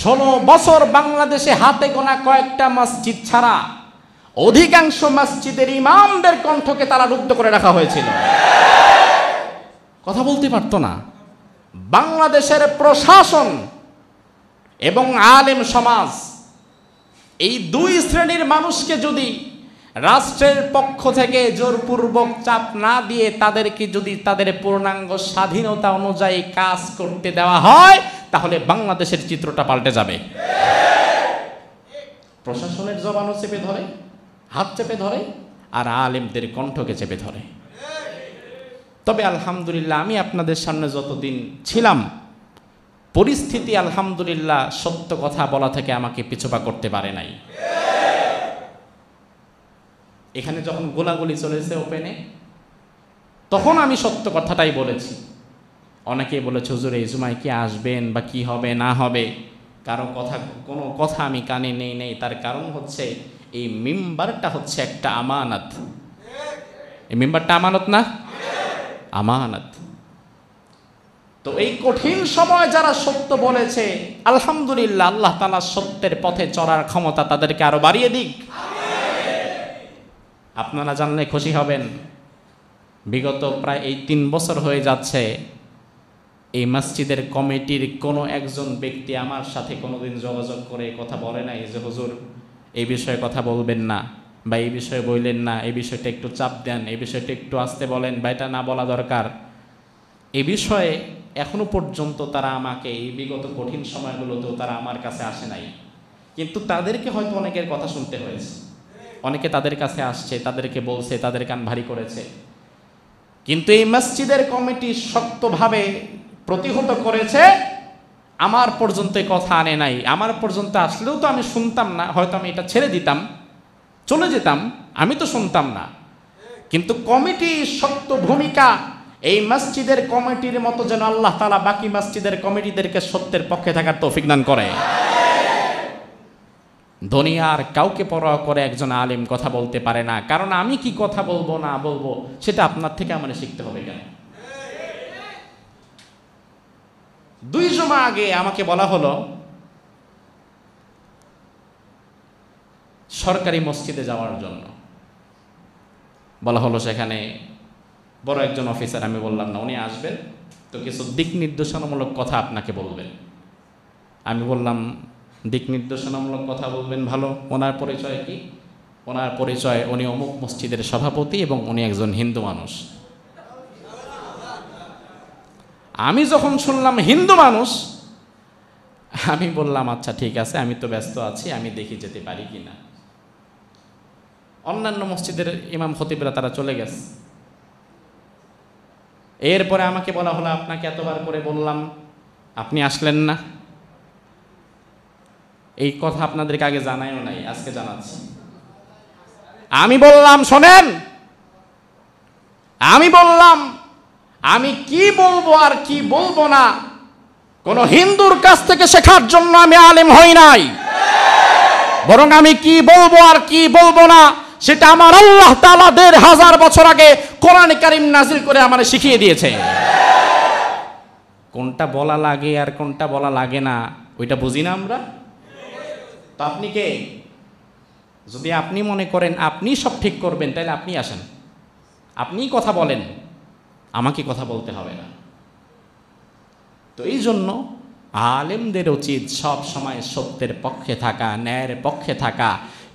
16 বছর বাংলাদেশে হাতে গোনা কয়েকটা মসজিদ ছাড়া অধিকাংশ মসজিদের ইমামদের কণ্ঠকে তারা রুদ্ধ করে রাখা হয়েছিল। কথা বলতে পারতো না। বাংলাদেশের প্রশাসন এবং আলেম সমাজ এই দুই শ্রেণীর মানুষকে যদি রাষ্ট্রের পক্ষ থেকে জোরপূর্বক চাপ না দিয়ে তাদেরকে যদি তাদের পূর্ণাঙ্গ স্বাধীনতা অনুযায়ী কাজ করতে দেওয়া হয়, তাহলে বাংলাদেশের চিত্রটা পাল্টে যাবে। প্রশাসনের জবানও চেপে ধরে, হাত চেপে ধরে, আর আলেমদের কণ্ঠকে চেপে ধরে। তবে আলহামদুলিল্লাহ, আমি আপনাদের সামনে যতদিন ছিলাম, পরিস্থিতি আলহামদুলিল্লাহ সত্য কথা বলা থেকে আমাকে পিছুপা করতে পারে নাই। এখানে যখন গোলাগুলি চলেছে ওপেনে, তখন আমি সত্য কথাটাই বলেছি। অনেকেই বলেছে, হুজুর এই জুমায় কি আসবেন বা কি হবে না হবে, কোনো কথা আমি কানে নেই। তার কারণ হচ্ছে এই মিম্বারটা হচ্ছে একটা আমানত। এই মিম্বারটা আমানত না? আমানত। তো এই কঠিন সময় যারা সত্য বলেছে, আলহামদুলিল্লাহ, আল্লাহ তাআলা সত্যের পথে চলার ক্ষমতা তাদেরকে আরো বাড়িয়ে দিক। আপনারা জানলে খুশি হবেন, বিগত প্রায় এই 3 বছর হয়ে যাচ্ছে, এই মসজিদের কমিটির কোনো একজন ব্যক্তি আমার সাথে কোনোদিন যোগাযোগ করে কথা বলে নাই যে হুজুর এই বিষয়ে কথা বলবেন না, বা এই বিষয়ে বললেন না, এই বিষয়টা একটু চাপ দেন, এই বিষয়টা একটু আসতে বলেন, বা এটা না বলা দরকার। এই বিষয়ে এখনো পর্যন্ত তারা আমাকে, এই বিগত কঠিন সময়গুলোতেও তারা আমার কাছে আসে নাই। কিন্তু তাদেরকে হয়তো অনেকের কথা শুনতে হয়েছে, অনেকে তাদের কাছে আসছে, তাদেরকে বলছে, তাদের কান ভারী করেছে। কিন্তু এই মসজিদের কমিটি শক্তভাবে প্রতিহত করেছে, আমার পর্যন্ত কথা আনে নাই। আমার পর্যন্ত আসলেও তো আমি শুনতাম না, হয়তো আমি এটা ছেড়ে দিতাম, চলে যেতাম, আমি তো শুনতাম না। কিন্তু কমিটি শক্ত ভূমিকা, এই মসজিদের কমিটির মতো যেন আল্লাহ তাআলা বাকি মসজিদের কমিটিদেরকে সত্যের পক্ষে থাকার তৌফিক দান করে। দুনিয়ার কাউকে পরোয়া করে একজন আলেম কথা বলতে পারে না, কারণ আমি কি কথা বলবো না বলবো সেটা আপনার থেকে আমার শিখতে হবে কেন? 2 জুমা আগে আমাকে বলা হলো সরকারি মসজিদে যাওয়ার জন্য। বলা হলো সেখানে বড় একজন অফিসার, আমি বললাম না, উনি আসবেন তো কিছু দিক নির্দেশনামূলক কথা আপনাকে বলবেন। আমি বললাম দিক নির্দেশনামূলক কথা বলবেন, ভালো, ওনার পরিচয় কি? ওনার পরিচয় উনি অমুক মসজিদের সভাপতি এবং উনি একজন হিন্দু মানুষ। আমি যখন শুনলাম হিন্দু মানুষ, আমি বললাম আচ্ছা ঠিক আছে, আমি তো ব্যস্ত আছি, আমি দেখি যেতে পারি কিনা। অন্যান্য মসজিদের ইমাম খতিবরা তারা চলে গেছে। এরপরে আমাকে বলা হলো আপনাকে এতবার করে বললাম, আপনি আসলেন না। এই কথা আপনাদেরকে আগে জানাইও নাই, আজকে জানাচ্ছি। আমি বললাম শোনেন, আমি বললাম আমি কি বলবো আর কি বলবো না কোন হিন্দুর কাছ থেকে শেখার জন্য আমি আলেম হই নাই, বরং আমি কি বলবো আর কি বলবো না সেটা আমার আল্লাহ তাআলা 1000 বছর আগে কোরআনে কারীম নাজিল করে আমারে শিখিয়ে দিয়েছে। কোনটা বলা লাগে আর কোনটা বলা লাগে না ওইটা বুঝি না আমরা। তো আপনি কে? যদি আপনি মনে করেন আপনি সব ঠিক করবেন, তাহলে আপনি আসেন, আপনিই কথা বলেন, আমাকে কথা বলতে হবে না। তো এই জন্য আলেমদের উচিত সব সময় সত্যের পক্ষে থাকা, ন্যায়ের পক্ষে থাকা।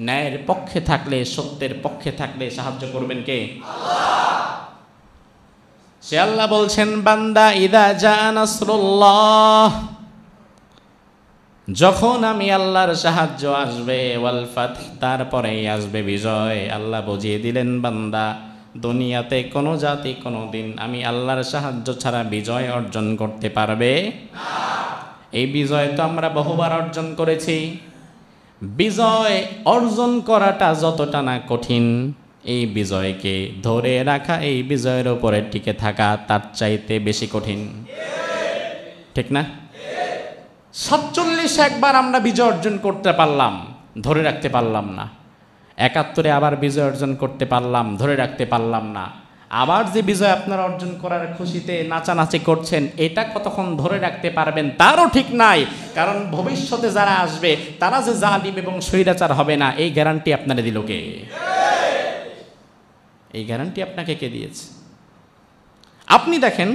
ন্যায়ের পক্ষে থাকলে, সত্যের পক্ষে থাকলে সাহায্য করবেন কে? আল্লাহ। সে আল্লাহ বলছেন, বান্দা ইদা জা নাসরুল্লাহ, যখন আমি আল্লাহর সাহায্য আসবে, ওয়াল ফাতহ, তারপরেই আসবে বিজয়। আল্লাহ বুঝিয়ে দিলেন, বান্দা দুনিয়াতে কোনো জাতি কোনো দিন আমি আল্লাহর সাহায্য ছাড়া বিজয় অর্জন করতে পারবে না। এই বিজয় তো আমরা বহুবার অর্জন করেছি। বিজয় অর্জন করাটা যতটা না কঠিন, এই বিজয়কে ধরে রাখা, এই বিজয়ের উপরে টিকে থাকা তার চাইতে বেশি কঠিন, ঠিক না? 47 একবার আমরা বিজয় অর্জন করতে পারলাম, ধরে রাখতে পারলাম না। 71 আবার বিজয় অর্জন করতে পারলাম, ধরে রাখতে পারলাম না। আবার যে বিজয় আপনারা অর্জন করার খুশিতে নাচানাচি করছেন, এটা কতক্ষণ ধরে রাখতে পারবেন তারও ঠিক নাই। কারণ ভবিষ্যতে যারা আসবে তারা যে জালিম এবং স্বৈরাচার হবে না, এই গ্যারান্টি আপনারা দিল কে? এই গ্যারান্টি আপনাকে কে দিয়েছে? আপনি দেখেন,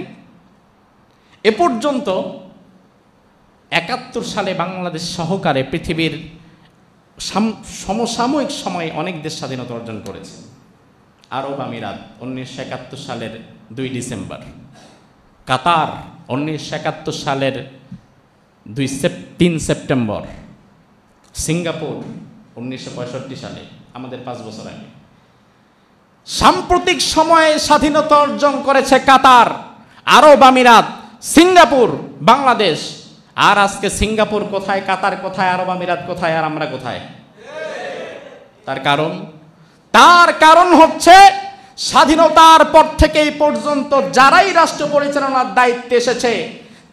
এ পর্যন্ত ৭১ সালে বাংলাদেশ সহকারে পৃথিবীর সমসাময়িক সময়ে অনেক দেশ স্বাধীনতা অর্জন করেছে। আরব আমিরাত ১৯৭১ সালের ২ ডিসেম্বর, কাতার ১৯৭১ সালের ৩ সেপ্টেম্বর, সিঙ্গাপুর ১৯৬৫ সালে, আমাদের ৫ বছর আগে। সাম্প্রতিক সময়ে স্বাধীনতা অর্জন করেছে কাতার, আরব আমিরাত, সিঙ্গাপুর, বাংলাদেশ। আর আজকে সিঙ্গাপুর কোথায়, কাতার কোথায়, আরব আমিরাত কোথায়, আর আমরা কোথায়? তার কারণ হচ্ছে স্বাধীনতার পর থেকে এই পর্যন্ত যারাই রাষ্ট্র পরিচালনার দায়িত্বে এসেছে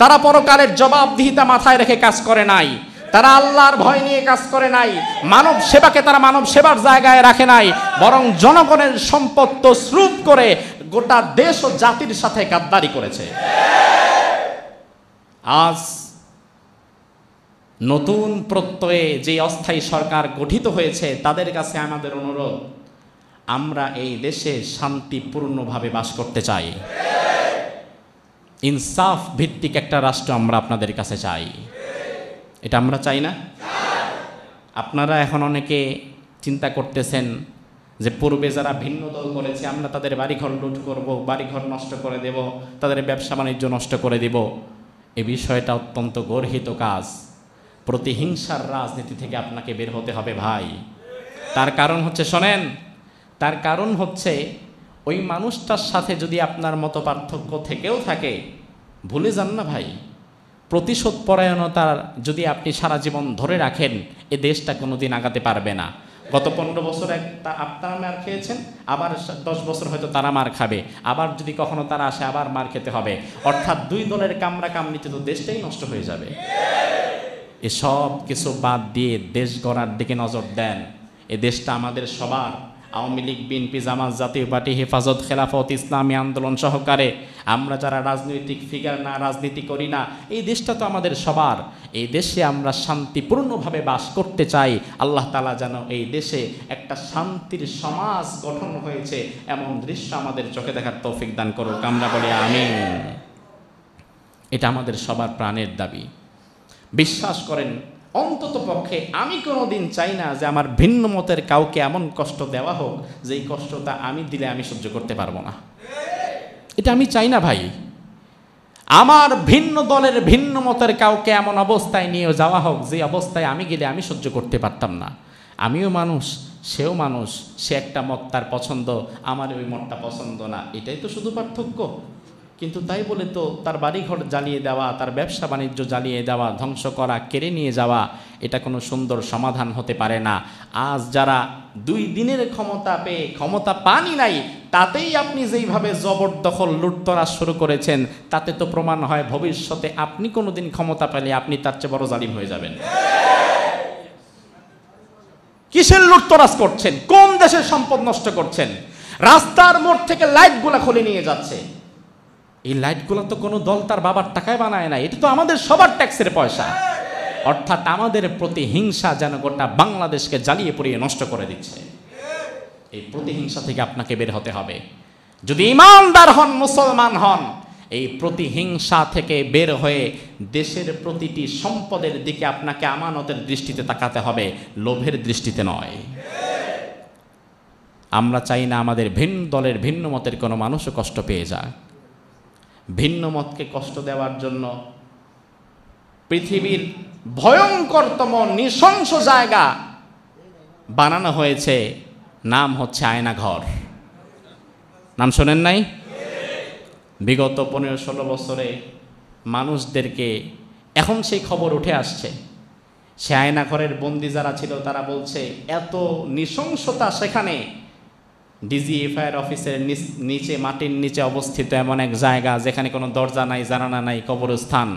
তারা পরকালের জবাবদিহিতা মাথায় রেখে কাজ করে নাই, তারা আল্লাহর ভয় নিয়ে কাজ করে নাই, মানব সেবাকে তারা মানব সেবার জায়গায় রাখে নাই, বরং জনগণের সম্পদ তছরূপ করে গোটা দেশ ও জাতির সাথে গাদ্দারি করেছে। আজ নতুন প্রত্যয়ে যে অস্থায়ী সরকার গঠিত হয়েছে তাদের কাছে আমাদের অনুরোধ, আমরা এই দেশে শান্তিপূর্ণভাবে বাস করতে চাই। ইনসাফ ভিত্তিক একটা রাষ্ট্র আমরা আপনাদের কাছে চাই। এটা আমরা চাই না? আপনারা এখন অনেকে চিন্তা করতেছেন যে পূর্বে যারা ভিন্ন দল করেছে আমরা তাদের বাড়িঘর লুট করব, বাড়িঘর নষ্ট করে দেব, তাদের ব্যবসা বাণিজ্য নষ্ট করে দেব। এ বিষয়টা অত্যন্ত গর্হিত কাজ। প্রতিহিংসার রাজনীতি থেকে আপনাকে বের হতে হবে ভাই। তার কারণ হচ্ছে, শোনেন, তার কারণ হচ্ছে ওই মানুষটার সাথে যদি আপনার মতো পার্থক্য থেকেও থাকে, ভুলে যান না ভাই, প্রতিশোধ পরায়ণতার যদি আপনি সারা জীবন ধরে রাখেন এ দেশটা কোনোদিন আগাতে পারবে না। গত ১৫ বছর আপনারা মার খেয়েছেন, আবার 10 বছর হয়তো তারা মার খাবে, আবার যদি কখনো তারা আসে আবার মার খেতে হবে। অর্থাৎ দুই দলের কামড়া কামড়িতে তো দেশটাই নষ্ট হয়ে যাবে। এসব কিছু বাদ দিয়ে দেশ গড়ার দিকে নজর দেন। এ দেশটা আমাদের সবার। আওয়ামী লীগ, বিএনপি, জামাত, জাতীয় পার্টি, হেফাজত, খেলাফত, ইসলামী আন্দোলন সহকারে আমরা যারা রাজনৈতিক ফিগার না, রাজনীতি করি না, এই দেশটা তো আমাদের সবার। এই দেশে আমরা শান্তিপূর্ণভাবে বাস করতে চাই। আল্লাহ তাআলা যেন এই দেশে একটা শান্তির সমাজ গঠন হয়েছে এমন দৃশ্য আমাদের চোখে দেখার তৌফিক দান করুক। আমরা বলি আমিন। এটা আমাদের সবার প্রাণের দাবি। বিশ্বাস করেন, অন্তত পক্ষে আমি কোনোদিন চাই না যে আমার ভিন্ন মতের কাউকে এমন কষ্ট দেওয়া হোক যেই কষ্টটা আমি দিলে আমি সহ্য করতে পারবো না। এটা আমি চাই না ভাই। আমার ভিন্ন দলের ভিন্ন মতের কাউকে এমন অবস্থায় নিয়ে যাওয়া হোক যে অবস্থায় আমি গেলে আমি সহ্য করতে পারতাম না। আমিও মানুষ, সেও মানুষ, সে একটা মত তার পছন্দ, আমার ওই মতটা পছন্দ না, এটাই তো শুধু পার্থক্য। কিন্তু তাই বলে তো তার বাড়িঘর জ্বালিয়ে দেওয়া, তার ব্যবসা বাণিজ্য জ্বালিয়ে দেওয়া, ধ্বংস করা, কেড়ে নিয়ে যাওয়া, এটা কোনো সুন্দর সমাধান হতে পারে না। আজ যারা 2 দিনের ক্ষমতা পেয়ে ক্ষমতা পানই নাই, তাতেই আপনি যেইভাবে জবরদখল লুটতরা শুরু করেছেন, তাতে তো প্রমাণ হয় ভবিষ্যতে আপনি কোনোদিন ক্ষমতা পেলে আপনি তার চেয়ে বড় জালিম হয়ে যাবেন। কিসের লুটতরাজ করছেন? কোন দেশের সম্পদ নষ্ট করছেন? রাস্তার মোড় থেকে লাইটগুলা খুলে নিয়ে যাচ্ছে। এই লাইটগুলো তো কোনো দল তার বাবার টাকায় বানায় না, এটা তো আমাদের সবার ট্যাক্সের পয়সা। অর্থাৎ আমাদের প্রতিহিংসা যেন গোটা বাংলাদেশকে জ্বালিয়ে পুড়িয়ে নষ্ট করে দিচ্ছে। এই প্রতিহিংসা থেকে আপনাকে বের হতে হবে। যদি ইমানদার হন, মুসলমান হন, এই প্রতিহিংসা থেকে বের হয়ে দেশের প্রতিটি সম্পদের দিকে আপনাকে আমানতের দৃষ্টিতে তাকাতে হবে, লোভের দৃষ্টিতে নয়। আমরা চাই না আমাদের ভিন্ন দলের ভিন্ন মতের কোনো মানুষও কষ্ট পেয়ে যায়। ভিন্ন মতকে কষ্ট দেওয়ার জন্য পৃথিবীর ভয়ঙ্করতম নৃশংস জায়গা বানানো হয়েছে, নাম হচ্ছে আয়নাঘর। নাম শোনেন নাই? বিগত 15-16 বছরে মানুষদেরকে এখন সেই খবর উঠে আসছে, সে আয়নাঘরের বন্দি যারা ছিল তারা বলছে এত নৃশংসতা সেখানে। ডিজিএফআইআর অফিসের নিচে, মাটির নিচে অবস্থিত এমন এক জায়গা যেখানে কোনো দরজা নাই, জানালা নাই, কবরস্থান,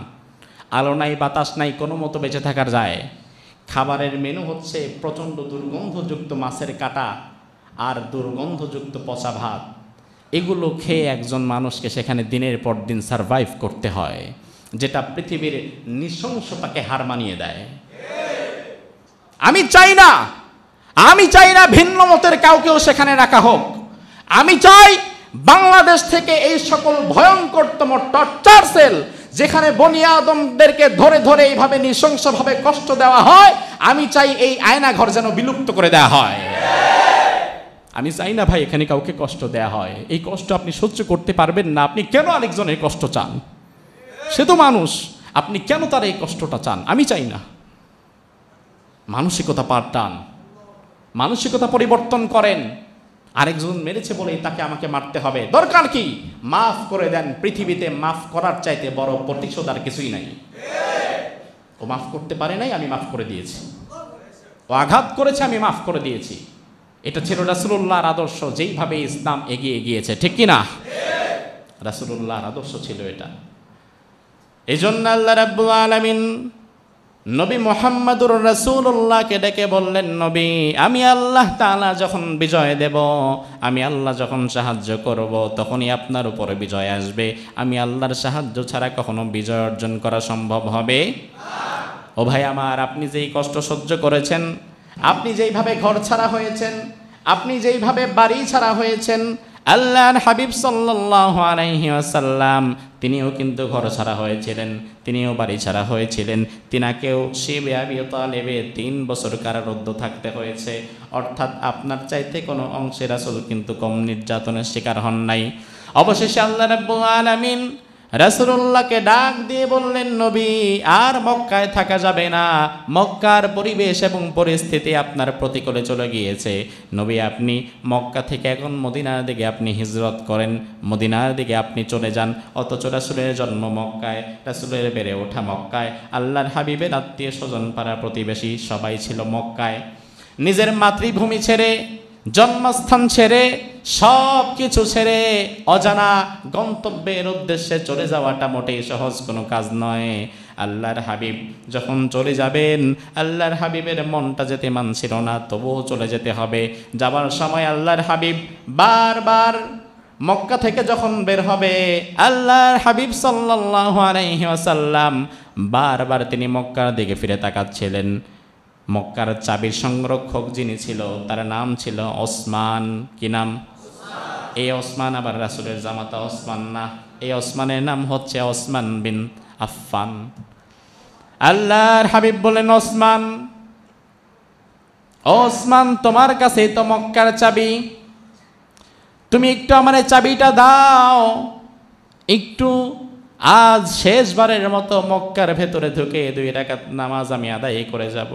আলো নাই, বাতাস নাই, কোনো মতো বেঁচে থাকার যায়। খাবারের মেনু হচ্ছে প্রচণ্ড দুর্গন্ধযুক্ত মাছের কাটা আর দুর্গন্ধযুক্ত পচা ভাত। এগুলো খেয়ে একজন মানুষকে সেখানে দিনের পর দিন সারভাইভ করতে হয়, যেটা পৃথিবীর নৃশংসতাকে হার মানিয়ে দেয়। আমি চাই না ভিন্ন মতের কাউকেও সেখানে রাখা হোক। আমি চাই বাংলাদেশ থেকে এই সকল ভয়ঙ্করতম টর্চার সেল, যেখানে বনি আদমদেরকে ধরে ধরে এইভাবে নৃশংসভাবে কষ্ট দেওয়া হয়, আমি চাই এই আয়নাঘর যেন বিলুপ্ত করে দেওয়া হয়। আমি চাই না ভাই এখানে কাউকে কষ্ট দেয়া হয়। এই কষ্ট আপনি সহ্য করতে পারবেন না, আপনি কেন আরেকজনের কষ্ট চান? সে তো মানুষ, আপনি কেন তার এই কষ্টটা চান? আমি চাই না। মানসিকতা পাল্টান, মানসিকতা পরিবর্তন করেন। আরেকজন মেরেছে বলেই তাকে আমাকে মারতে হবে, দরকার কি? মাফ করে দেন। পৃথিবীতে মাফ করার চাইতে বড় প্রতিশোধ আর কিছুই নাই। ও মাফ করতে পারে নাই, আমি মাফ করে দিয়েছি। ও আঘাত করেছে, আমি মাফ করে দিয়েছি। এটা ছিল রাসূলুল্লাহর আদর্শ, যেইভাবে ইসলাম এগিয়ে গিয়েছে, ঠিক কি না? রাসূলুল্লাহর আদর্শ ছিল এটা। এই জন্য আল্লাহ রাব্বুল আলামিন নবী মুহাম্মদুর রাসূলুল্লাহকে ডেকে বললেন, নবী, আমি আল্লাহ তাআলা যখন বিজয় দেব, আমি আল্লাহ যখন সাহায্য করব, তখনই আপনার উপরে বিজয় আসবে। আমি আল্লাহর সাহায্য ছাড়া কখনো বিজয় অর্জন করা সম্ভব হবে না। ও ভাই আমার, আপনি যেই কষ্ট সহ্য করেছেন, আপনি যেইভাবে ঘর ছাড়া হয়েছেন, আপনি যেইভাবে বাড়ি ছাড়া হয়েছেন, আল্লাহর হাবিব সাল্লাল্লাহু আলাইহি ওয়াসাল্লাম তিনিও কিন্তু ঘর ছাড়া হয়েছিলেন, তিনিও বাড়ি ছাড়া হয়েছিলেন। তিনাকেও শিবে আবি তালেবে 3 বছর কারারুদ্ধ থাকতে হয়েছে। অর্থাৎ আপনার চাইতে কোনো অংশে রাসূল কিন্তু কম নির্যাতনের শিকার হন নাই। অবশেষে আল্লাহ রাব্বুল আলামিন রাসূলুল্লাহকে ডাক দিয়ে বললেন, নবী, আর মক্কায় থাকা যাবে না। মক্কার পরিবেশ এবং পরিস্থিতি আপনার প্রতিকূলে চলে গিয়েছে। নবী, আপনি মক্কা থেকে এখন মদিনার দিকে আপনি হিজরত করেন, মদিনার দিকে আপনি চলে যান। অথচ রাসূলের জন্ম মক্কায়, রাসূলের বেড়ে ওঠা মক্কায়, আল্লাহর হাবিবের আত্মীয় স্বজন পাড়া প্রতিবেশী সবাই ছিল মক্কায়। নিজের মাতৃভূমি ছেড়ে, জন্মস্থান ছেড়ে, সব কিছু ছেড়ে অজানা গন্তব্যের উদ্দেশ্যে চলে যাওয়াটা মোটেই সহজ কোনো কাজ নয়। আল্লাহর হাবিব যখন চলে যাবেন, আল্লাহর হাবিবের মনটা যেতে মানছিল না, তবুও চলে যেতে হবে। যাবার সময় আল্লাহর হাবিব বারবার মক্কা থেকে যখন বের হবে, আল্লাহর হাবিব সাল্লাল্লাহু আলাইহি ওয়াসাল্লাম বারবার তিনি মক্কার দিকে ফিরে তাকাচ্ছিলেন। মক্কার চাবির সংরক্ষক যিনি ছিল, তার নাম ছিল ওসমান। কি নাম? এই ওসমান আবার রাসূলের জামাতা ওসমান না, এই ওসমানের নাম হচ্ছে ওসমান বিন আফফান। আল্লাহর হাবিব বলেন, ওসমান, ওসমান, তোমার কাছে তো মক্কার চাবি, তুমি একটু আমার চাবিটা দাও, একটু আজ শেষবারের মতো মক্কার ভেতরে ঢুকে 2 রাকাত নামাজ আমি আদায় করে যাব।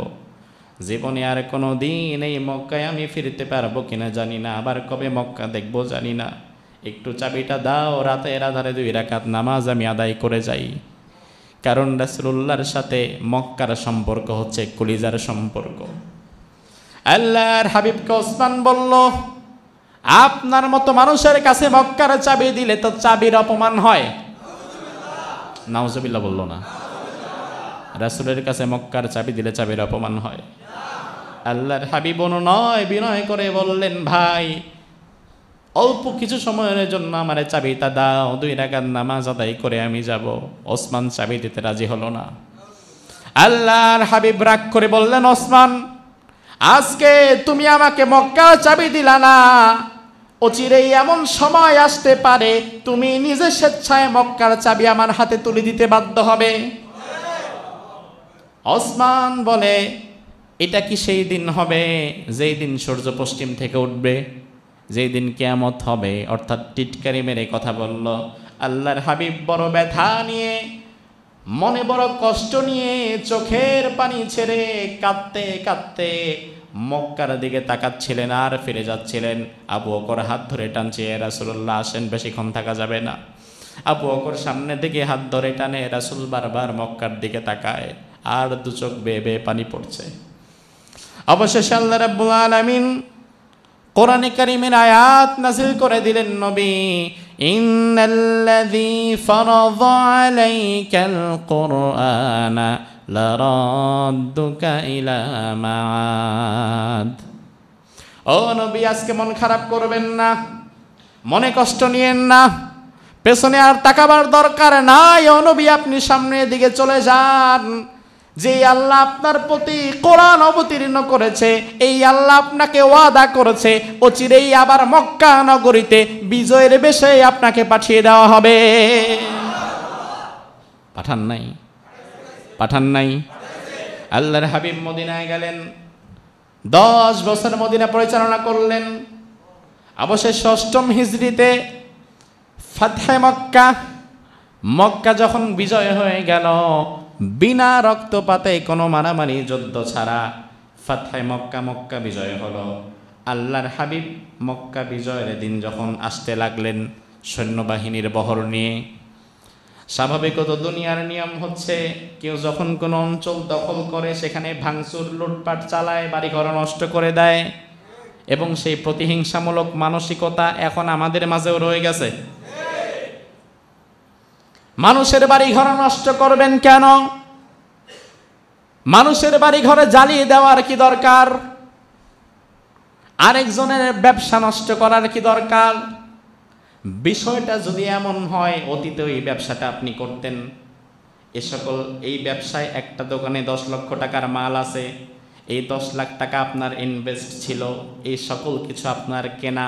জীবনে আর কোনো দিন এই মক্কায় আমি ফিরতে পারবো কিনা জানি না, আবার কবে মক্কা দেখবো জানি না। একটু চাবিটা দাও, রাতের আধারে 2 রাকাত নামাজ আমি আদায় করে যাই। কারণ রাসূলুল্লাহর সাথে মক্কার সম্পর্ক হচ্ছে কলিজার সম্পর্ক। আল্লাহর হাবিবকে ওসমান বলল, আপনার মতো মানুষের কাছে মক্কার চাবি দিলে তো চাবির অপমান হয়। নাউজুবিল্লাহ বলল না? রাসূলের কাছে মক্কার চাবি দিলে চাবির অপমান হয়। আল্লাহর হাবিব নয় বিনয় করে বললেন, ভাই, অল্প কিছু সময়ের জন্য আমার চাবিটা দাও, 2 রাকাত নামাজ আদায় করে আমি যাব। ওসমান চাবি দিতে রাজি হলো না। আল্লাহর হাবিব রাগ করে বললেন, ওসমান, আজকে তুমি আমাকে মক্কার চাবি দিলা না, অচিরেই এমন সময় আসতে পারে তুমি নিজে স্বেচ্ছায় মক্কার চাবি আমার হাতে তুলে দিতে বাধ্য হবে। ওসমান বলে, এটা কি সেই দিন হবে যেই দিন সূর্য পশ্চিম থেকে উঠবে, যেই দিন কিয়ামত হবে? অর্থাৎ টিটকারি মেরে কথা বলল। আল্লাহর হাবিব বড় ব্যথা নিয়ে, মনে বড় কষ্ট নিয়ে, চোখের পানি ছেড়ে কাঁদতে কাঁদতে মক্কার দিকে তাকাচ্ছিলেন আর ফিরে যাচ্ছিলেন। আবু বকর হাত ধরে টানছে, রাসূলুল্লাহ আসেন, বেশিক্ষণ থাকা যাবে না। আবু বকর সামনের দিকে হাত ধরে টানে, রাসূল বারবার মক্কার দিকে তাকায়, আর 2 চোখ বেয়ে বেয়ে পানি পড়ছে। অবশেষে আল্লাহ রাব্বুল আলামিন কোরআনে কারীমের আয়াত নাযিল করে দিলেন, নবী, ইন্নাল্লাযী ফারাযা আলাইকাল কুরআনা লারাদ্দুকা ইলা মাআদ। ও নবী, আজকে মন খারাপ করবেন না। মনে কষ্ট নিয়েন না, পেছনে আর তাকাবার দরকার নাই। ও নবী, আপনি সামনের দিকে চলে যান। যে আল্লাহ আপনার প্রতি কোরআন অবতীর্ণ করেছে, এই আল্লাহ আপনাকে ওয়াদা করেছে অচিরেই আবার মক্কা নগরীতে বিজয়ের বেশে আপনাকে পাঠিয়ে দেওয়া হবে। পাঠান নাই? পাঠান নাই? আল্লাহর হাবিব মদিনায় গেলেন, 10 বছর মদিনা পরিচালনা করলেন। অবশেষে 8ম হিজরিতে ফাতহে মক্কা, মক্কা যখন বিজয় হয়ে গেল, বিনা রক্তপাতে কোনো মারামারি যুদ্ধ ছাড়া ফাতহে মক্কা, মক্কা বিজয় হলো। আল্লাহর হাবিব মক্কা বিজয়ের দিন যখন আসতে লাগলেন সৈন্যবাহিনীর বহর নিয়ে, স্বাভাবিকত দুনিয়ার নিয়ম হচ্ছে কেউ যখন কোনো অঞ্চল দখল করে সেখানে ভাঙচুর লুটপাট চালায়, বাড়িঘর নষ্ট করে দেয়, এবং সেই প্রতিহিংসামূলক মানসিকতা এখন আমাদের মাঝেও রয়ে গেছে। মানুষের বাড়ি ঘর নষ্ট করবেন কেন? মানুষের বাড়ি ঘরে জ্বালিয়ে দেওয়ার কি দরকার? আরেকজনের ব্যবসা নষ্ট করার কি দরকার? বিষয়টা যদি এমন হয় অতীতে এই ব্যবসাটা আপনি করতেন, এই ব্যবসায় একটা দোকানে 10 লক্ষ টাকার মাল আছে, এই 10 লাখ টাকা আপনার ইনভেস্ট ছিল, এই সকল কিছু আপনার কেনা,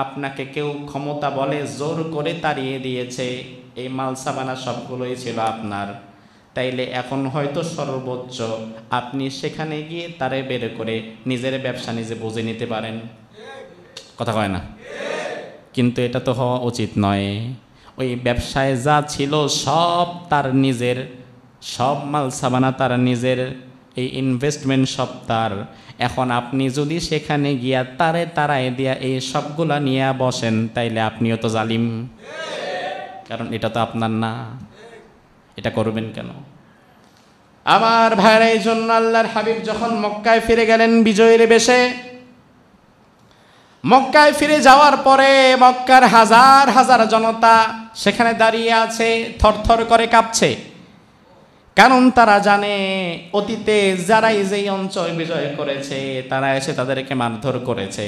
আপনাকে কেউ ক্ষমতা বলে জোর করে তাড়িয়ে দিয়েছে, এই মাল সাবানা সবগুলোই ছিল আপনার। তাইলে এখন হয়তো সর্বোচ্চ আপনি সেখানে গিয়ে তারে বের করে নিজের ব্যবসা নিজে বুঝে নিতে পারেন। কথা কয় না? কিন্তু এটা তো হওয়া উচিত নয়। ওই ব্যবসায় যা ছিল সব তার নিজের, সব মাল সাবানা তার নিজের, এই ইনভেস্টমেন্ট সব তার। এখন আপনি যদি সেখানে গিয়া তারে তারায় দিয়া এই সবগুলা নিয়ে বসেন, তাইলে আপনিও তো জালিম, কারণ এটা তো আপনার না। এটা করবেন কেন? আমার ভাইরা, এই জন্য আল্লাহর হাবিব যখন মক্কায় ফিরে গেলেন বিজয়ের বেশে, মক্কায় ফিরে যাওয়ার পরে মক্কার হাজার হাজার জনতা সেখানে দাঁড়িয়ে আছে, থরথর করে কাঁপছে। কারণ তারা জানে অতীতে যারাই যেই অঞ্চল বিজয় করেছে তারা এসে তাদেরকে মারধর করেছে,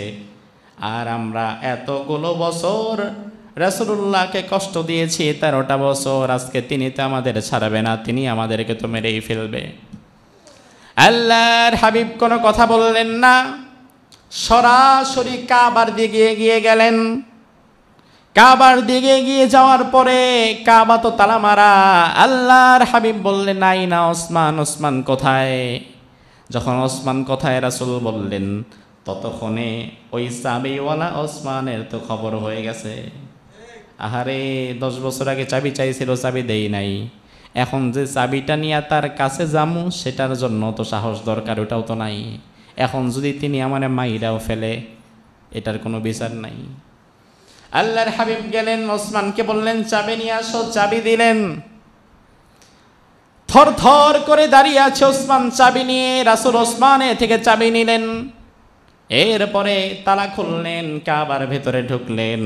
আর আমরা এতগুলো বছর রাসূলুল্লাহকে কষ্ট দিয়েছি, 13টা বছর, আজকে তিনি তো আমাদের ছাড়বে না, তিনি আমাদেরকে তো মেরেই ফেলবে। আল্লাহর হাবিব কোনো কথা বললেন না, সরাসরি কাবার দিকে এগিয়ে গেলেন। কাবার দিকে এগিয়ে যাওয়ার পরে কাবা তো তালা মারা। আল্লাহর হাবিব বললেন, নাই না ওসমান, ওসমান কোথায়? যখন ওসমান কোথায় রাসূল বললেন, ততক্ষণে ওই চাবিওয়ালা ওসমানের তো খবর হয়ে গেছে। আহারে, 10 বছর আগে চাবি চাইছিল, চাবি দেই নাই, এখন যে চাবিটা নিয়ে তার কাছে যামু সেটার জন্য তো সাহস দরকার, ওটাও তো নাই। এখন যদি তিনি আমার মাইরাও ফেলে, এটার কোনো বিচার নাই। আল্লাহর হাবিব গেলেন, ওসমানকে বললেন চাবি নিয়ে আসো, চাবি দিলেন। থর থর করে দাঁড়িয়ে আছে ওসমান চাবি নিয়ে। রাসূল ওসমানে থেকে চাবি নিলেন, এরপরে তালা খুললেন, কাবার ভেতরে ঢুকলেন।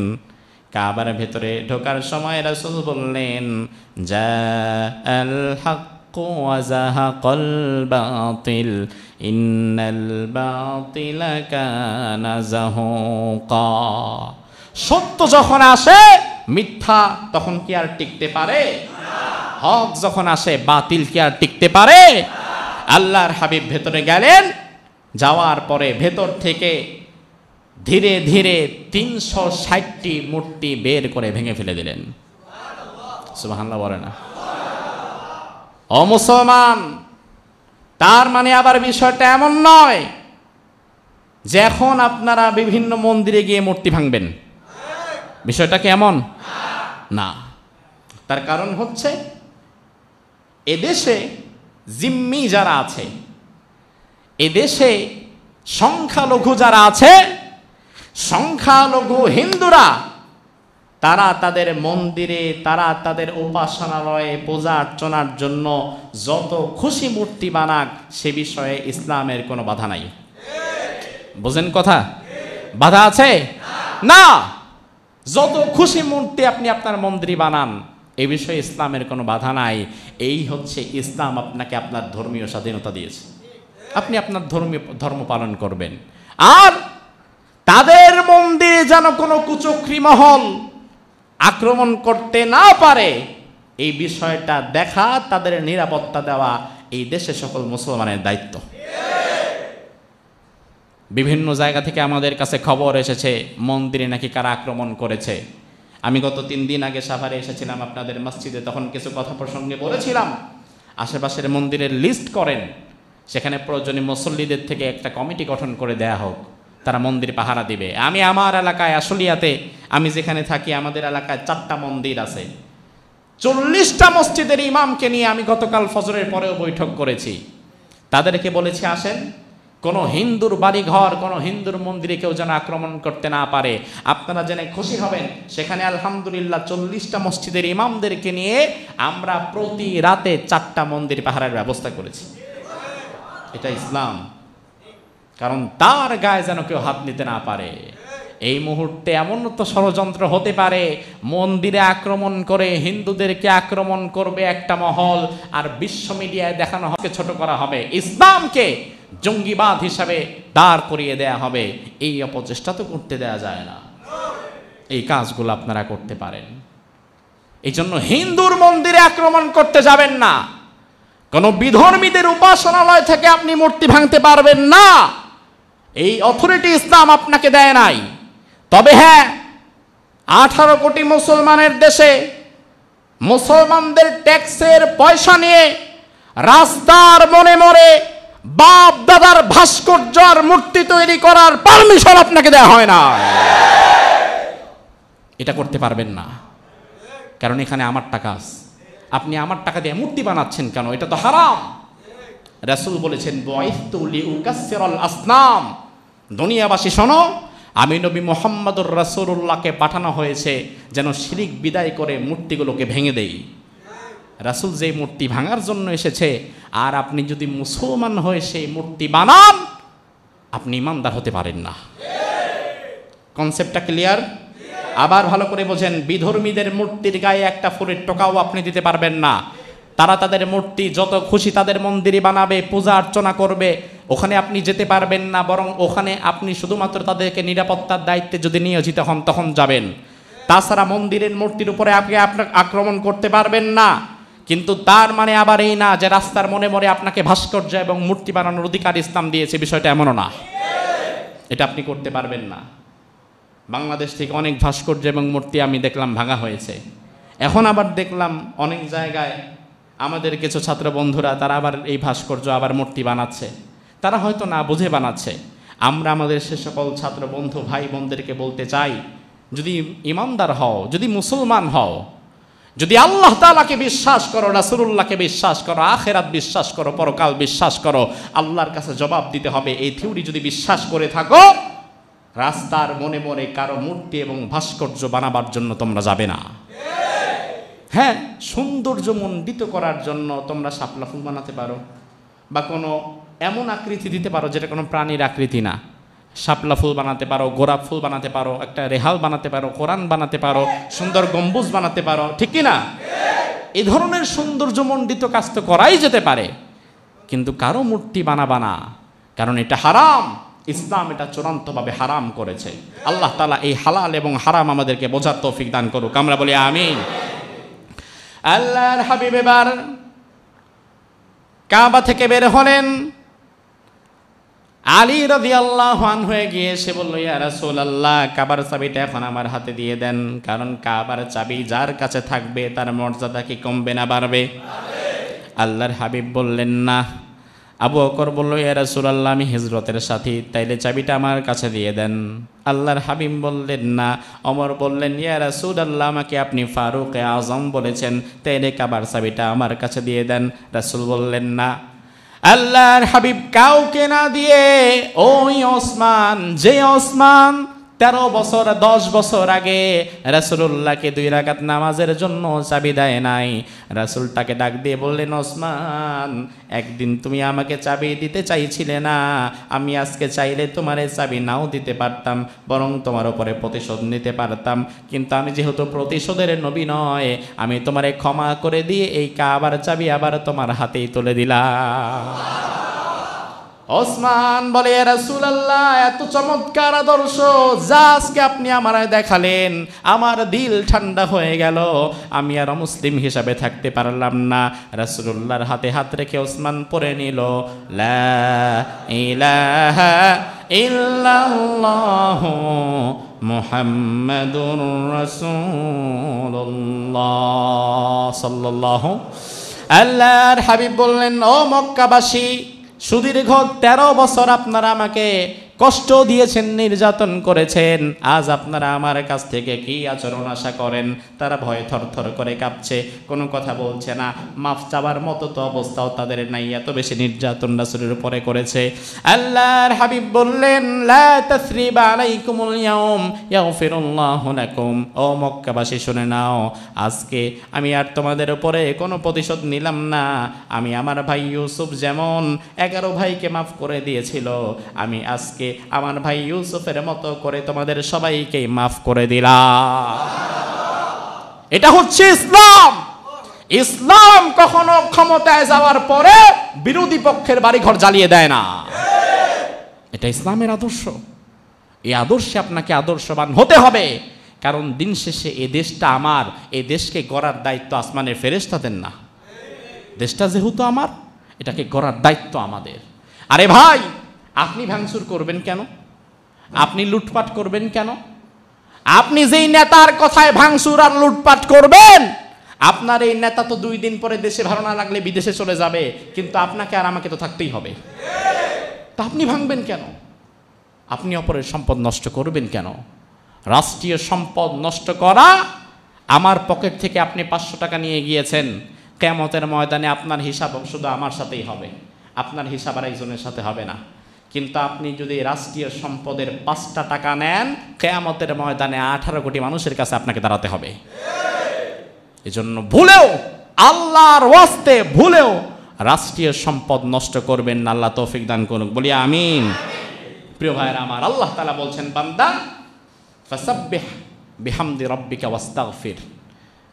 কাবার ভেতরে ঢোকার সময় রাসূল বললেন, জাআল হাক্কু ওয়া যাহাকাল বাতিল ইন্নাল বাতিলা কানা যাহুকা। সত্য যখন আসে মিথ্যা তখন কি আর টিকতে পারে? হক যখন আসে বাতিল কি আর টিকতে পারে? আল্লাহর হাবিব ভেতরে গেলেন, যাওয়ার পরে ভেতর থেকে ধীরে ধীরে 360টি মূর্তি বের করে ভেঙে ফেলে দিলেন। সুবহানাল্লাহ বলে না? ও মুসলমান, তার মানে আবার বিষয়টা এমন নয় যে এখন আপনারা বিভিন্ন মন্দিরে গিয়ে মূর্তি ভাঙবেন। বিষয়টা কি এমন না। তার কারণ হচ্ছে এদেশে জিম্মি যারা আছে, এদেশে সংখ্যালঘু যারা আছে, সংখ্যালঘু হিন্দুরা, তারা তাদের মন্দিরে, তারা তাদের উপাসনালয়ে পূজা অর্চনার জন্য যত খুশি মূর্তি বানাক, সে বিষয়ে ইসলামের কোনো বাধা নাই। বুঝেন কথা? বাধা আছে না। যত খুশি মূর্তি আপনি আপনার মন্দিরে বানান, এই বিষয়ে ইসলামের কোনো বাধা নাই। এই হচ্ছে ইসলাম আপনাকে আপনার ধর্মীয় স্বাধীনতা দিয়েছে, আপনি আপনার ধর্ম পালন করবেন। আর তাদের মন্দিরে যেন কোনো কুচক্রী মহল আক্রমণ করতে না পারে, এই বিষয়টা দেখা, তাদের নিরাপত্তা দেওয়া এই দেশের সকল মুসলমানের দায়িত্ব। বিভিন্ন জায়গা থেকে আমাদের কাছে খবর এসেছে মন্দিরে নাকি কারা আক্রমণ করেছে। আমি গত 3 দিন আগে সাভারে এসেছিলাম আপনাদের মসজিদে, তখন কিছু কথা প্রসঙ্গে বলেছিলাম আশেপাশের মন্দিরের লিস্ট করেন, সেখানে প্রয়োজনীয় মুসল্লিদের থেকে একটা কমিটি গঠন করে দেয়া হোক, তারা মন্দির পাহারা দিবে। আমি আমার এলাকায় আশুলিয়াতে, আমি যেখানে থাকি, আমাদের এলাকায় 4টা মন্দির আছে। 40টা মসজিদের ইমামকে নিয়ে আমি গতকাল ফজরের পরেও বৈঠক করেছি। তাদেরকে বলেছি, আসেন, কোনো হিন্দুর বাড়িঘর, কোনো হিন্দুর মন্দিরে কেউ যেন আক্রমণ করতে না পারে। আপনারা জেনে খুশি হবেন, সেখানে আলহামদুলিল্লাহ 40টা মসজিদের ইমামদেরকে নিয়ে আমরা প্রতি রাতে 4টা মন্দির পাহারার ব্যবস্থা করেছি। এটা ইসলাম, কারণ তার গায়ে যেন কেউ হাত নিতে না পারে। এই মুহূর্তে এমন তো ষড়যন্ত্র হতে পারে, মন্দিরে আক্রমণ করে হিন্দুদেরকে আক্রমণ করবে একটা মহল, আর বিশ্ব মিডিয়ায় দেখানো হবে, ছোট করা হবে, ইসলামকে জঙ্গিবাদ হিসাবে দাঁড় করিয়ে দেয়া হবে। এই অপচেষ্টা তো করতে দেয়া যায় না। এই কাজগুলো আপনারা করতে পারেন। এই জন্য হিন্দুর মন্দিরে আক্রমণ করতে যাবেন না। কোন বিধর্মীদের উপাসনালয় থেকে আপনি মূর্তি ভাঙতে পারবেন না। এই অথরিটি ইসলাম আপনাকে দেয় নাই। তবে হ্যাঁ, 18 কোটি মুসলমানের দেশে মুসলমানদের ট্যাক্সের পয়সা নিয়ে রাস্তার মনে মনে বাপ দাদার ভাস্কর্য আর মূর্তি তৈরি করার পারমিশন আপনাকে দেওয়া হয় না। এটা করতে পারবেন না, কারণ এখানে আমার টাকা আছে। আপনি আমার টাকা দিয়ে মূর্তি বানাচ্ছেন কেন? এটা তো হারাম। রাসূল বলেছেন, বুইসতু লিউকাসসিরাল আসনাম, দুনিয়াবাসী শোনো, আমি নবী মুহাম্মদুর রাসূলুল্লাহকে পাঠানো হয়েছে যেন শিরিক বিদায় করে মূর্তিগুলোকে ভেঙে দেই। রাসূল যে মূর্তি ভাঙার জন্য এসেছে, আর আপনি যদি মুসলমান হয়ে সেই মূর্তি বানান, আপনি ইমানদার হতে পারেন না। কনসেপ্টটা ক্লিয়ার? আবার ভালো করে বোঝেন, বিধর্মীদের মূর্তির গায়ে একটা ফুলের টোকাও আপনি দিতে পারবেন না। তারা তাদের মূর্তি যত খুশি তাদের মন্দিরে বানাবে, পূজা অর্চনা করবে, ওখানে আপনি যেতে পারবেন না। বরং ওখানে আপনি শুধুমাত্র তাদেরকে নিরাপত্তার দায়িত্বে যদি নিয়োজিত হন তখন যাবেন। তাছাড়া মন্দিরের মূর্তির উপরে আপনি আক্রমণ করতে পারবেন না। কিন্তু তার মানে আবার এই না যে রাস্তার মনে মনে আপনাকে ভাস্কর্য এবং মূর্তি বানানোর অধিকার ইসলাম দিয়েছে, বিষয়টা এমনও না। এটা আপনি করতে পারবেন না। বাংলাদেশ থেকে অনেক ভাস্কর্য এবং মূর্তি আমি দেখলাম ভাঙা হয়েছে। এখন আবার দেখলাম অনেক জায়গায় আমাদের কিছু ছাত্র বন্ধুরা তারা আবার এই ভাস্কর্য আবার মূর্তি বানাচ্ছে। তারা হয়তো না বুঝে বানাচ্ছে। আমরা আমাদের সে সকল ছাত্র বন্ধু ভাই বোনদেরকে বলতে চাই, যদি ইমানদার হও, যদি মুসলমান হও, যদি আল্লাহ তাআলাকে বিশ্বাস করো, রাসূলুল্লাহকে বিশ্বাস করো, আখিরাত বিশ্বাস করো, পরকাল বিশ্বাস করো, আল্লাহর কাছে জবাব দিতে হবে, এই থিওরি যদি বিশ্বাস করে থাকো, রাস্তার মনে মনে কারো মূর্তি এবং ভাস্কর্য বানাবার জন্য তোমরা যাবে না। হ্যাঁ, সৌন্দর্য মণ্ডিত করার জন্য তোমরা শাপলা ফুল বানাতে পারো, বা কোনো এমন আকৃতি দিতে পারো যেটা কোনো প্রাণীর আকৃতি না। শাপলা ফুল বানাতে পারো, গোলাপ ফুল বানাতে পারো, একটা রেহাল বানাতে পারো, কোরআন বানাতে পারো, সুন্দর গম্বুজ বানাতে পারো, ঠিক কি না? এই ধরনের সৌন্দর্যমণ্ডিত কাজ তো করাই যেতে পারে, কিন্তু কারো মূর্তি বানাবা না, কারণ এটা হারাম। ইসলাম এটা চূড়ান্তভাবে হারাম করেছে। আল্লাহ তাআলা এই হালাল এবং হারাম আমাদেরকে বোঝার তৌফিক দান করুক, আমরা বলি আমিন। আল্লাহর হাবিব এবার কাবা থেকে বের হলেন। আলী রাদিয়াল্লাহু আনহু হয়ে গিয়ে সে বলল, ইয়া রাসূলুল্লাহ, কাবার চাবিটা এখন আমার হাতে দিয়ে দেন, কারণ কাবার চাবি যার কাছে থাকবে তার মর্যাদা কি কমবে না বাড়বে? আল্লাহর হাবিব বললেন না। আবু বকর বলল, ইয়া রাসূলুল্লাহ, আমি হিজরতের সাথী, তাইলে চাবিটা আমার কাছে দিয়ে দেন। আল্লাহর হাবিব বললেন না। ওমর বললেন, ইয়া রাসূলুল্লাহ, আমাকে আপনি ফারুক-এ আযম বলেছেন, তাইলে কাবার চাবিটা আমার কাছে দিয়ে দেন। রাসূল বললেন না। আল্লাহর হাবিব কাউকে না দিয়ে ওই ওসমান, যে ওসমান 13 বছর 10 বছর আগে রাসূলুল্লাহকে 2 রাকাত নামাজের জন্য চাবি দেয় নাই, রাসূলটাকে ডাক দিয়ে বললেন, ওসমান, একদিন তুমি আমাকে চাবি দিতে চাইছিলে না, আমি আজকে চাইলে তোমার এই চাবি নাও দিতে পারতাম, বরং তোমার উপরে প্রতিশোধ নিতে পারতাম, কিন্তু আমি যেহেতু প্রতিশোধের নবী নয়, আমি তোমারে ক্ষমা করে দিয়ে এই কাবার চাবি আবার তোমার হাতেই তুলে দিলাম। ওসমান বলে, ইয়া রাসূলুল্লাহ, এত চমৎকার আদর্শ যা আজকে আপনি আমায় দেখালেন, আমার দিল ঠান্ডা হয়ে গেল, আমি আর মুসলিম হিসাবে থাকতে পারলাম না। রাসূলুল্লাহর হাতে হাত রেখে ওসমান পড়ে নিল, লা ইলাহা ইল্লাল্লাহু মুহাম্মাদুর রাসূলুল্লাহ সাল্লাল্লাহু। আল্লাহর হাবিব বললেন, ও মক্কাবাসী, সুদীর্ঘ 13 বছর আপনারা আমাকে কষ্ট দিয়েছেন, নির্যাতন করেছেন, আজ আপনারা আমার কাছ থেকে কি আচরণ আশা করেন? তারা ভয়ে থরথর করে কাঁপছে, কোনো কথা বলছে না, মাফ চাওয়ার মতো তো অবস্থাও তাদের নাই, এত বেশি নির্যাতন রাসূলের উপরে করেছে। আল্লাহর হাবিব বললেন, লা তাসরিবা আলাইকুমুল ইয়াউম ইয়াগফিরুল্লাহু লাকুম। ও মক্কাবাসী, শুনে নাও, আজকে আমি আর তোমাদের উপরে কোনো প্রতিশোধ নিলাম না। আমি আমার ভাই ইউসুফ যেমন 11 ভাইকে মাফ করে দিয়েছিল, আমি আজকে আমার ভাই ইউসুফের মতো করে তোমাদের সবাইকে মাফ করে দিলাম। এটা হচ্ছে ইসলাম। ইসলাম কখনো ক্ষমতায় যাওয়ার পরে বিরোধী পক্ষের বাড়িঘর জ্বালিয়ে দেয় না। এটা ইসলামের আদর্শ। এই আদর্শে আপনাকে আদর্শবান হতে হবে, কারণ দিন শেষে এই দেশটা আমার, এই দেশকে গড়ার দায়িত্ব আসমানের ফেরেশতাদের না। দেশটা যেহেতু আমার, এটাকে গড়ার দায়িত্ব আমাদের। আরে ভাই, আপনি ভাঙচুর করবেন কেন? আপনি লুটপাট করবেন কেন? আপনি যেই নেতার কথায় ভাঙচুর আর লুটপাট করবেন, আপনার এই নেতা তো 2 দিন পরে দেশে ভালো না লাগলে বিদেশে চলে যাবে, কিন্তু আপনাকে আর আমাকে তো থাকতেই হবে। তা আপনি ভাঙবেন কেন? আপনি অপরের সম্পদ নষ্ট করবেন কেন? রাষ্ট্রীয় সম্পদ নষ্ট করা, আমার পকেট থেকে আপনি 500 টাকা নিয়ে গিয়েছেন, কিয়ামতের ময়দানে আপনার হিসাব শুধু আমার সাথেই হবে, আপনার হিসাব আর একজনের সাথে হবে না। কিন্তু আপনি যদি রাষ্ট্রীয় সম্পদের 5টা টাকা নেন, কিয়ামতের ময়দানে 18 কোটি মানুষের কাছে আপনাকে দাঁড়াতে হবে। এজন্য ভুলেও, আল্লাহর ওয়াস্তে ভুলেও রাষ্ট্রীয় সম্পদ নষ্ট করবেন না। আল্লাহ তৌফিক দান করুন, বলি আমিন। প্রিয় ভাইরা আমার, আল্লাহ তাআলা বলছেন, বান্দা ফাসাব্বিহ বিহামদি রাব্বিকা ওয়াস্তাগফির।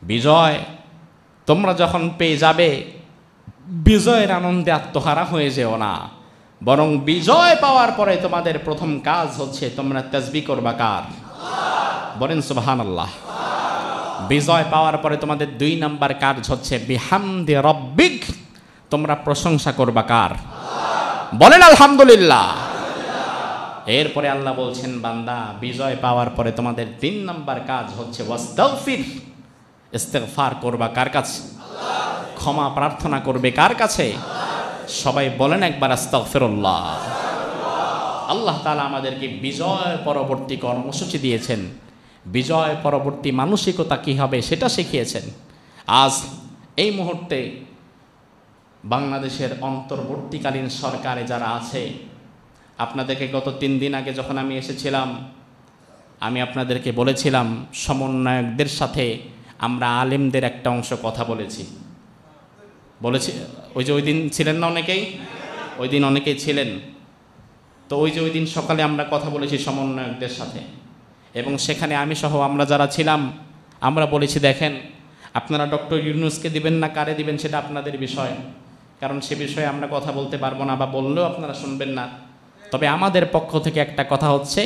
বিজয় তোমরা যখন পেয়ে যাবে, বিজয়ের আনন্দে আত্মহারা হয়ে যেও না, বরং বিজয় পাওয়ার পরে তোমাদের প্রথম কাজ হচ্ছে তোমরা তাসবিহ করবা কার? বলেন সুবহানাল্লাহ। বিজয় পাওয়ার পরে তোমাদের 2 নাম্বার কাজ হচ্ছে বিহামদি রাব্বিক, তোমরা প্রশংসা করবা কার? বলেন আলহামদুলিল্লাহ। এরপরে আল্লাহ বলছেন, বান্দা বিজয় পাওয়ার পরে তোমাদের 3 নাম্বার কাজ হচ্ছে ওয়াস্তাগফির, ইস্তিগফার করবা কার কাছে? ক্ষমা প্রার্থনা করবে কার কাছে? সবাই বলেন একবার আস্তাগফিরুল্লাহ। আল্লাহ তাআলা আমাদেরকে বিজয় পরবর্তী কর্মসূচি দিয়েছেন, বিজয় পরবর্তী মানসিকতা কী হবে সেটা শিখিয়েছেন। আজ এই মুহূর্তে বাংলাদেশের অন্তর্বর্তীকালীন সরকারে যারা আছে, আপনাদেরকে গত 3 দিন আগে যখন আমি এসেছিলাম, আমি আপনাদেরকে বলেছিলাম সমন্বয়কদের সাথে আমরা আলেমদের একটা অংশ কথা বলেছি। ওই যে ওই দিন ছিলেন না অনেকেই? ওই দিন অনেকেই ছিলেন। তো ওই যে ওই দিন সকালে আমরা কথা বলেছি সমন্বয়কদের সাথে, এবং সেখানে আমি সহ আমরা যারা ছিলাম, আমরা বলেছি, দেখেন, আপনারা ডক্টর ইউনূসকে দিবেন না কারে দিবেন সেটা আপনাদের বিষয়, কারণ সে বিষয়ে আমরা কথা বলতে পারবো না, বা বললেও আপনারা শুনবেন না। তবে আমাদের পক্ষ থেকে একটা কথা হচ্ছে,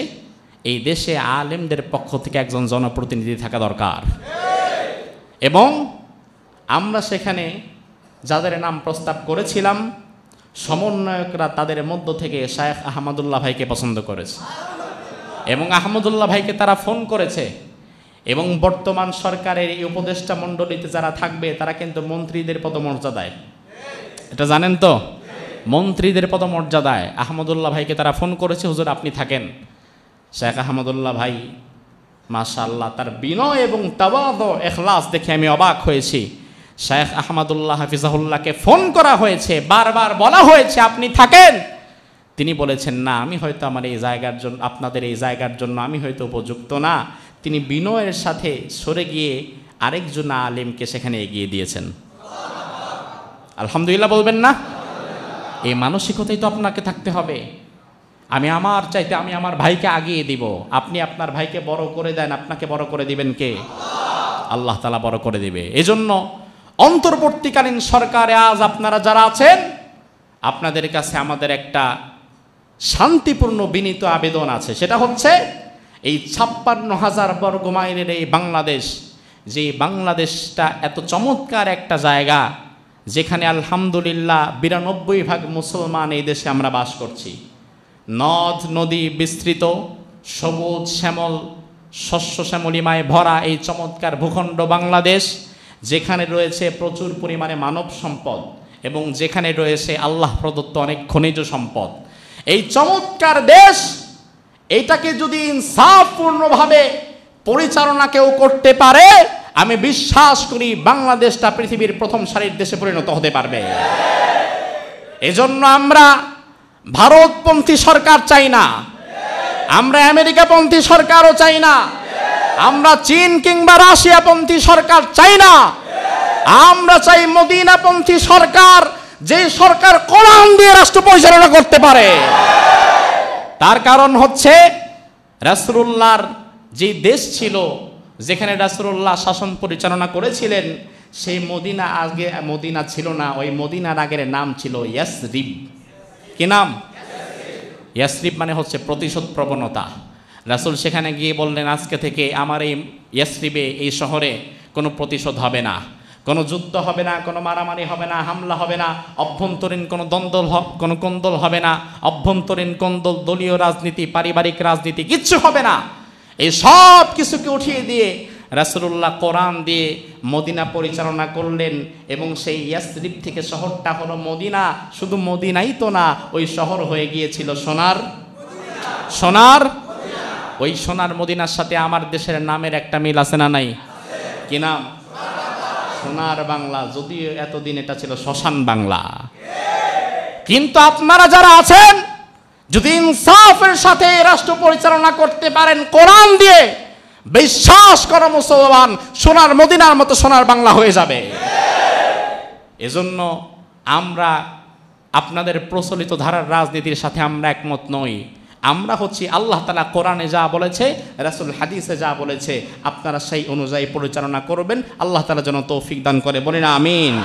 এই দেশে আলেমদের পক্ষ থেকে একজন জনপ্রতিনিধি থাকা দরকার। এবং আমরা সেখানে যাদের নাম প্রস্তাব করেছিলাম, সমন্বয়করা তাদের মধ্য থেকে শায়েখ আহমদুল্লাহ ভাইকে পছন্দ করেছে, এবং আহমদুল্লাহ ভাইকে তারা ফোন করেছে। এবং বর্তমান সরকারের এই উপদেষ্টা মণ্ডলীতে যারা থাকবে, তারা কিন্তু মন্ত্রীদের পদমর্যাদায়, এটা জানেন তো, মন্ত্রীদের পদমর্যাদায় আহমদুল্লাহ ভাইকে তারা ফোন করেছে, হুজুর আপনি থাকেন। শেখ আহমদুল্লাহ ভাই মাশাআল্লাহ, তার বিনয় এবং তাওয়াদু ইখলাস দেখে আমি অবাক হয়েছি। শেখ আহমদুল্লাহ হাফিজাহুল্লাহকে ফোন করা হয়েছে, বারবার বলা হয়েছে আপনি থাকেন, তিনি বলেছেন না, আমি হয়তো আমার এই জায়গার জন্য, আপনাদের এই জায়গার জন্য আমি হয়তো উপযুক্ত না। তিনি বিনয়ের সাথে সরে গিয়ে আরেকজন আলেমকে সেখানে এগিয়ে দিয়েছেন। আলহামদুলিল্লাহ বলবেন না? এই মানসিকতাই তো আপনাকে থাকতে হবে। আমি আমার চাইতে আমি আমার ভাইকে আগিয়ে দিব, আপনি আপনার ভাইকে বড় করে দেন, আপনাকে বড় করে দিবেন কে? আল্লাহ তাআলা বড় করে দিবে। এজন্য অন্তর্বর্তীকালীন সরকারে আজ আপনারা যারা আছেন, আপনাদের কাছে আমাদের একটা শান্তিপূর্ণ বিনীত আবেদন আছে, সেটা হচ্ছে এই 56,000 বর্গ মাইলের এই বাংলাদেশ, যে বাংলাদেশটা এত চমৎকার একটা জায়গা, যেখানে আলহামদুলিল্লাহ 92% মুসলমান এই দেশে আমরা বাস করছি। নদ নদী বিস্তৃত, সবুজ শ্যামল, শস্য শ্যামলিমায় ভরা এই চমৎকার ভূখণ্ড বাংলাদেশ, যেখানে রয়েছে প্রচুর পরিমাণে মানব সম্পদ এবং যেখানে রয়েছে আল্লাহ প্রদত্ত অনেক খনিজ সম্পদ। এই চমৎকার দেশ, এইটাকে যদি ইনসাফপূর্ণভাবে পরিচালনা কেউ করতে পারে, আমি বিশ্বাস করি বাংলাদেশটা পৃথিবীর প্রথম সারির দেশে পরিণত হতে পারবে। এজন্য আমরা ভারতপন্থী সরকার চাই না, আমরা আমেরিকাপন্থী সরকারও চাই না, আমরা চীন কিংবা রাশিয়াপন্থী সরকার চাই না। আমরা চাই মদিনাপন্থী সরকার, যে সরকার কোরআন দিয়ে রাষ্ট্র পরিচালনা করতে পারে। তার কারণ হচ্ছে রাসূলুল্লাহর যে দেশ ছিল, যেখানে রাসূলুল্লাহ শাসন পরিচালনা করেছিলেন, সেই মদিনা আগে মদিনা ছিল না, ওই মদিনার আগের নাম ছিল ইয়াসরিব। কি নাম? ইয়াসরিব মানে হচ্ছে প্রতিশোধ প্রবণতা। রাসূল সেখানে গিয়ে বললেন, আজকে থেকে আমার এই ইয়াসরিবে, এই শহরে কোনো প্রতিশোধ হবে না, কোনো যুদ্ধ হবে না, কোনো মারামারি হবে না, হামলা হবে না, অভ্যন্তরীণ কোনো কোনো কোন্দল হবে না, অভ্যন্তরীণ কোন্দল, দলীয় রাজনীতি, পারিবারিক রাজনীতি, কিচ্ছু হবে না। এই সব কিছুকে উঠিয়ে দিয়ে রাসূলুল্লাহ কোরআন দিয়ে মদিনা পরিচালনা করলেন এবং সেই ইয়াসরিব থেকে শহরটা হলো মদিনা। শুধু মদিনাই তো না, ওই শহর হয়ে গিয়েছিল সোনার ওই সোনার মদিনার সাথে আমার দেশের নামের একটা মিল আছে না নাই? কি নাম? সোনার বাংলা। যদিও এতদিন এটা ছিল শ্মশান বাংলা। কিন্তু আপনারা যারা আছেন, যদি ইনসাফের সাথে রাষ্ট্র পরিচালনা করতে পারেন কোরআন দিয়ে, বিশ্বাস করো মুসলমান, সোনার মদিনার মতো সোনার বাংলা হয়ে যাবে। এজন্য আমরা আপনাদের প্রচলিত ধারার রাজনীতির সাথে আমরা একমত নই। আমরা হচ্ছি আল্লাহ তাআলা কোরআনে যা বলেছে, রাসূল হাদিসে যা বলেছে, আপনারা সেই অনুযায়ী পরিচালনা করবেন। আল্লাহ তাআলা যেন তৌফিক দান করে, বলি না আমিন।